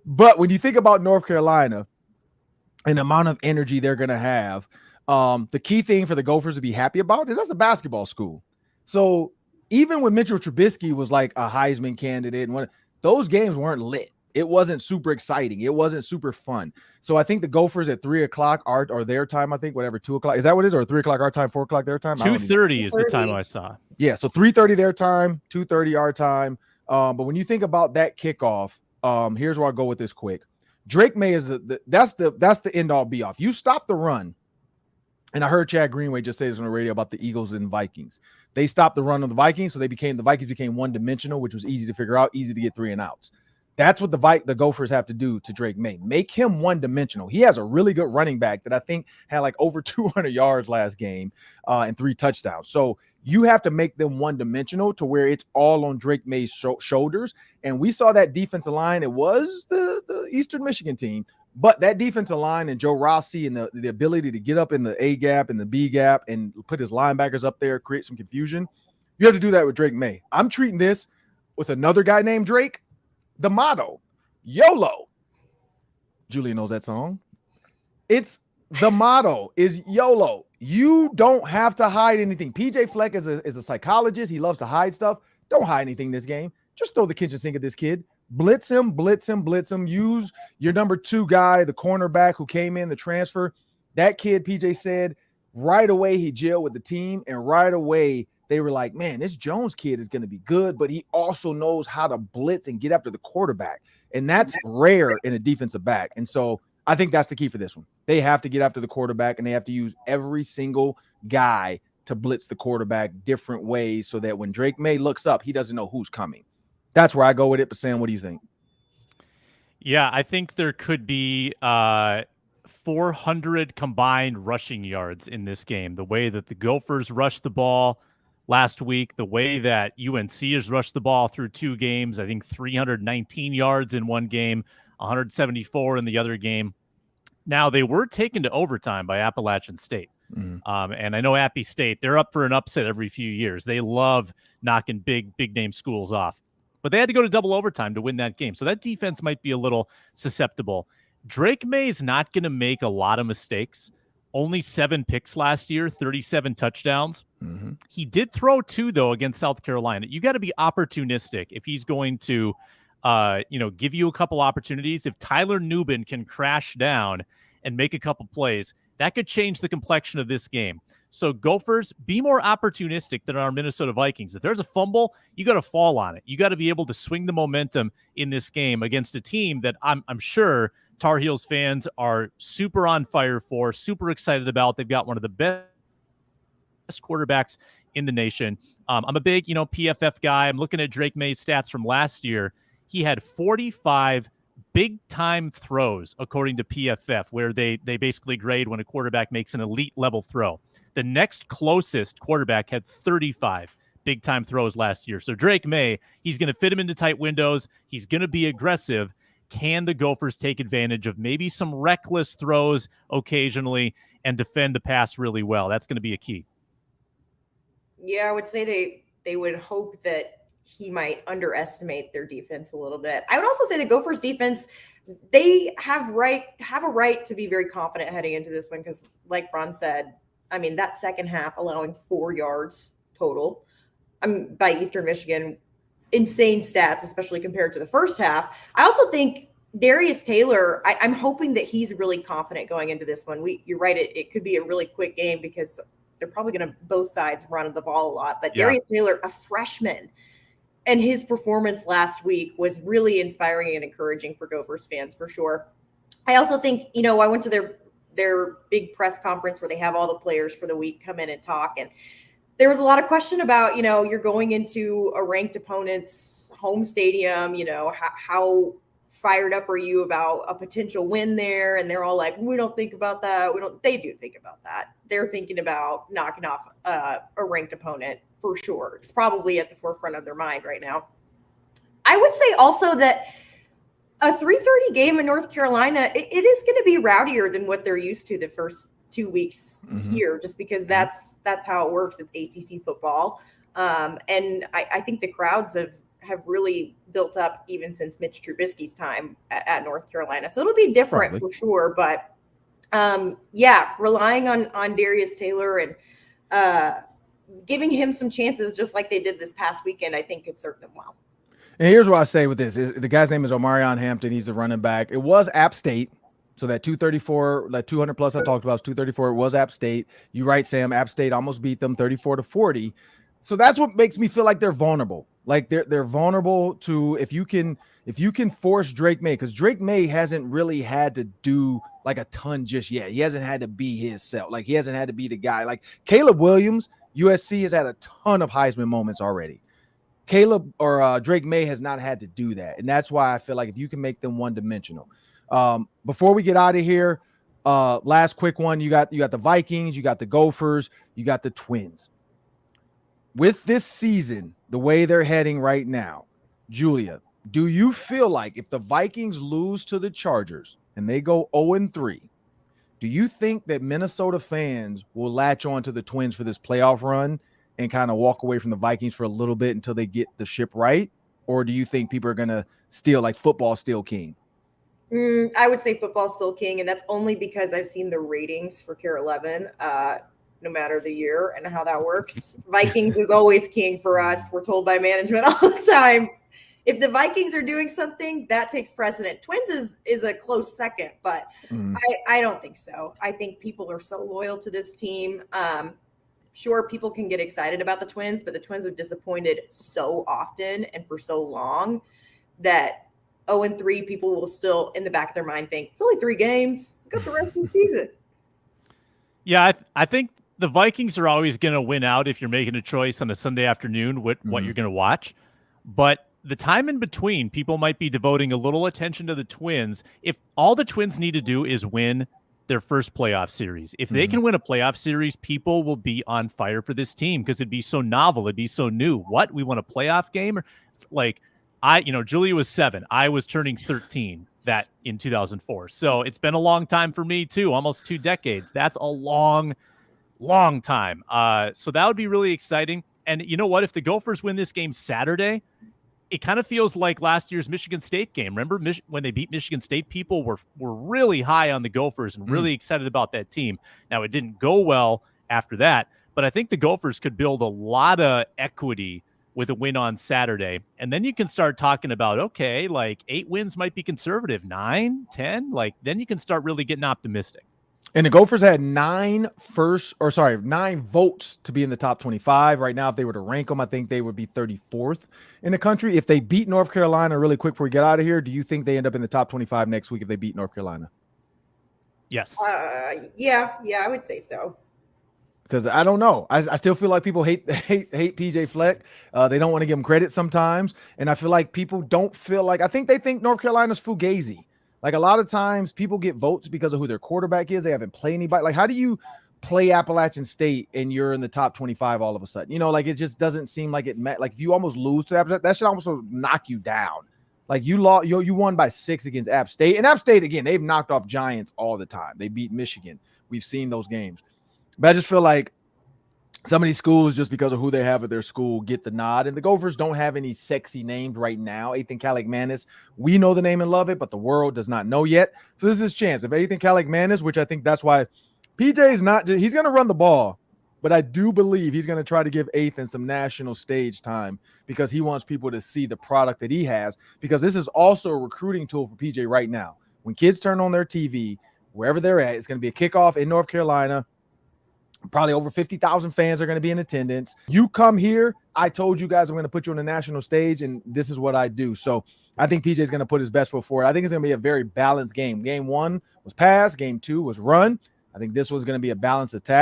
But when you think about North Carolina and the amount of energy they're going to have, the key thing for the Gophers to be happy about is that's a basketball school. So even when Mitchell Trubisky was like a Heisman candidate, and those games weren't lit. It wasn't super exciting. It wasn't super fun. So I think the Gophers at 3:00 or their time, I think, whatever, 2:00. Is that what it is? Or 3:00 our time, 4:00 their time? 2:30 is the time I saw. Yeah, so 3:30 their time, 2:30 our time. But when you think about that kickoff, here's where I'll go with this quick. Drake Maye is that's the end all be off. You stop the run. And I heard Chad Greenway just say this on the radio about the Eagles and Vikings. They stopped the run of the Vikings, so the Vikings became one-dimensional, which was easy to figure out, easy to get 3 and outs. That's what the Gophers have to do to Drake Maye. Make him one-dimensional. He has a really good running back that I think had like over 200 yards last game and 3 touchdowns. So you have to make them one-dimensional to where it's all on Drake Maye's shoulders. And we saw that defensive line. It was the Eastern Michigan team. But that defensive line and Joe Rossi and the ability to get up in the A gap and the B gap and put his linebackers up there, create some confusion, you have to do that with Drake Maye. I'm treating this with another guy named Drake, the motto, YOLO. Julia knows that song. It's the motto is YOLO. You don't have to hide anything. PJ Fleck is a psychologist. He loves to hide stuff. Don't hide anything in this game. Just throw the kitchen sink at this kid. Blitz him, blitz him, blitz him. Use your number 2 guy, the cornerback who came in, the transfer. That kid, PJ said, right away he gelled with the team, and right away they were like, man, this Jones kid is going to be good, but he also knows how to blitz and get after the quarterback. And that's rare in a defensive back. And so I think that's the key for this one. They have to get after the quarterback, and they have to use every single guy to blitz the quarterback different ways so that when Drake Maye looks up, he doesn't know who's coming. That's where I go with it. But Sam, what do you think? Yeah, I think there could be 400 combined rushing yards in this game. The way that the Gophers rushed the ball last week, the way that UNC has rushed the ball through 2 games, I think 319 yards in one game, 174 in the other game. Now, they were taken to overtime by Appalachian State. And I know Appy State, they're up for an upset every few years. They love knocking big name schools off. But they had to go to double overtime to win that game. So that defense might be a little susceptible. Drake Maye is not going to make a lot of mistakes. Only 7 picks last year, 37 touchdowns. Mm-hmm. He did throw 2, though, against South Carolina. You got to be opportunistic if he's going to give you a couple opportunities. If Tyler Nubin can crash down and make a couple plays, that could change the complexion of this game. So Gophers, be more opportunistic than our Minnesota Vikings. If there's a fumble, you got to fall on it. You got to be able to swing the momentum in this game against a team that I'm sure Tar Heels fans are super on fire for, super excited about. They've got one of the best quarterbacks in the nation. I'm a big, PFF guy. I'm looking at Drake Maye's stats from last year. He had 45 big-time throws, according to PFF, where they basically grade when a quarterback makes an elite-level throw. The next closest quarterback had 35 big-time throws last year. So Drake Maye, he's going to fit him into tight windows. He's going to be aggressive. Can the Gophers take advantage of maybe some reckless throws occasionally and defend the pass really well? That's going to be a key. Yeah, I would say they would hope that he might underestimate their defense a little bit. I would also say the Gophers defense, they have a right to be very confident heading into this one because, like Ron said, I mean, that second half allowing 4 yards total by Eastern Michigan, insane stats, especially compared to the first half. I also think Darius Taylor, I'm hoping that he's really confident going into this one. You're right, it could be a really quick game because they're probably going to both sides run the ball a lot. But Darius Taylor, a freshman, and his performance last week was really inspiring and encouraging for Gophers fans for sure. I also think, I went to their big press conference where they have all the players for the week come in and talk. And there was a lot of question about, you're going into a ranked opponent's home stadium, how fired up are you about a potential win there? And they're all like, we don't think about that. They do think about that. They're thinking about knocking off a ranked opponent for sure. It's probably at the forefront of their mind right now. I would say also that a 3:30 game in North Carolina, it is going to be rowdier than what they're used to the first 2 weeks here, just because that's how it works. It's ACC football. And I think the crowds have really built up even since Mitch Trubisky's time at North Carolina. So it'll be different Probably. for sure. But relying on Darius Taylor and giving him some chances just like they did this past weekend, I think could serve them well. And here's what I say with this. The guy's name is Omarion Hampton. He's the running back. It was App State. So that 234, that 200 plus I talked about, was 234. It was App State. You right, Sam. App State almost beat them 34-40. So that's what makes me feel like they're vulnerable. Like they're vulnerable to if you can force Drake Maye, because Drake Maye hasn't really had to do like a ton just yet. He hasn't had to be his self. Like he hasn't had to be the guy. Like Caleb Williams, USC has had a ton of Heisman moments already. Caleb or Drake Maye has not had to do that. And that's why I feel like if you can make them one-dimensional. Before we get out of here, last quick one, you got the Vikings, you got the Gophers, you got the Twins. With this season, the way they're heading right now, Julia, do you feel like if the Vikings lose to the Chargers and they go 0-3, do you think that Minnesota fans will latch on to the Twins for this playoff run and kind of walk away from the Vikings for a little bit until they get the ship right? Or do you think people are going to still like football still king? I would say football's still king, and that's only because I've seen the ratings for Care 11, no matter the year and how that works. Vikings is always king for us. We're told by management all the time. If the Vikings are doing something, that takes precedent. Twins is a close second, but I don't think so. I think people are so loyal to this team. Sure, people can get excited about the Twins, but the Twins have disappointed so often and for so long that 0-3, people will still, in the back of their mind, think it's only 3 games. Got the rest of the season. Yeah, I think the Vikings are always going to win out if you're making a choice on a Sunday afternoon what you're going to watch. But the time in between, people might be devoting a little attention to the Twins. If all the Twins need to do is win their first playoff series, if they can win a playoff series, people will be on fire for this team because it'd be so novel. It'd be so new. What? We won a playoff game? Or like, Julia was 7. I was turning 13 that in 2004. So it's been a long time for me too, almost 2 decades. That's a long time. So that would be really exciting. And you know what? If the Gophers win this game Saturday, it kind of feels like last year's Michigan State game. Remember when they beat Michigan State, people were really high on the Gophers and really excited about that team. Now, it didn't go well after that, but I think the Gophers could build a lot of equity with a win on Saturday. And then you can start talking about, okay, like 8 wins might be conservative, 9, 10, like then you can start really getting optimistic. And the Gophers had 9 votes to be in the top 25. Right now, if they were to rank them, I think they would be 34th in the country. If they beat North Carolina really quick before we get out of here, do you think they end up in the top 25 next week if they beat North Carolina? Yes. Yeah, I would say so. Because I don't know. I still feel like people hate PJ Fleck. They don't want to give him credit sometimes. And I feel like people don't feel like – I think they think North Carolina's fugazi. Like a lot of times people get votes because of who their quarterback is. They haven't played anybody. Like how do you play Appalachian State and you're in the top 25 all of a sudden? You know, like it just doesn't seem like it met. Like if you almost lose to App State, that should almost knock you down. Like you won by 6 against App State. And App State, again, they've knocked off Giants all the time. They beat Michigan. We've seen those games. But I just feel like some of these schools, just because of who they have at their school, get the nod. And the Gophers don't have any sexy names right now. Ethan Kaliakmanis, we know the name and love it, but the world does not know yet. So this is his chance. If Ethan Kaliakmanis, which I think that's why PJ's not – he's going to run the ball, but I do believe he's going to try to give Ethan some national stage time because he wants people to see the product that he has, because this is also a recruiting tool for PJ right now. When kids turn on their TV, wherever they're at, it's going to be a kickoff in North Carolina. Probably over 50,000 fans are going to be in attendance. You come here, I told you guys I'm going to put you on the national stage, and this is what I do. So I think PJ is going to put his best foot forward. I think it's going to be a very balanced game. Game 1 was pass. Game 2 was run. I think this was going to be a balanced attack.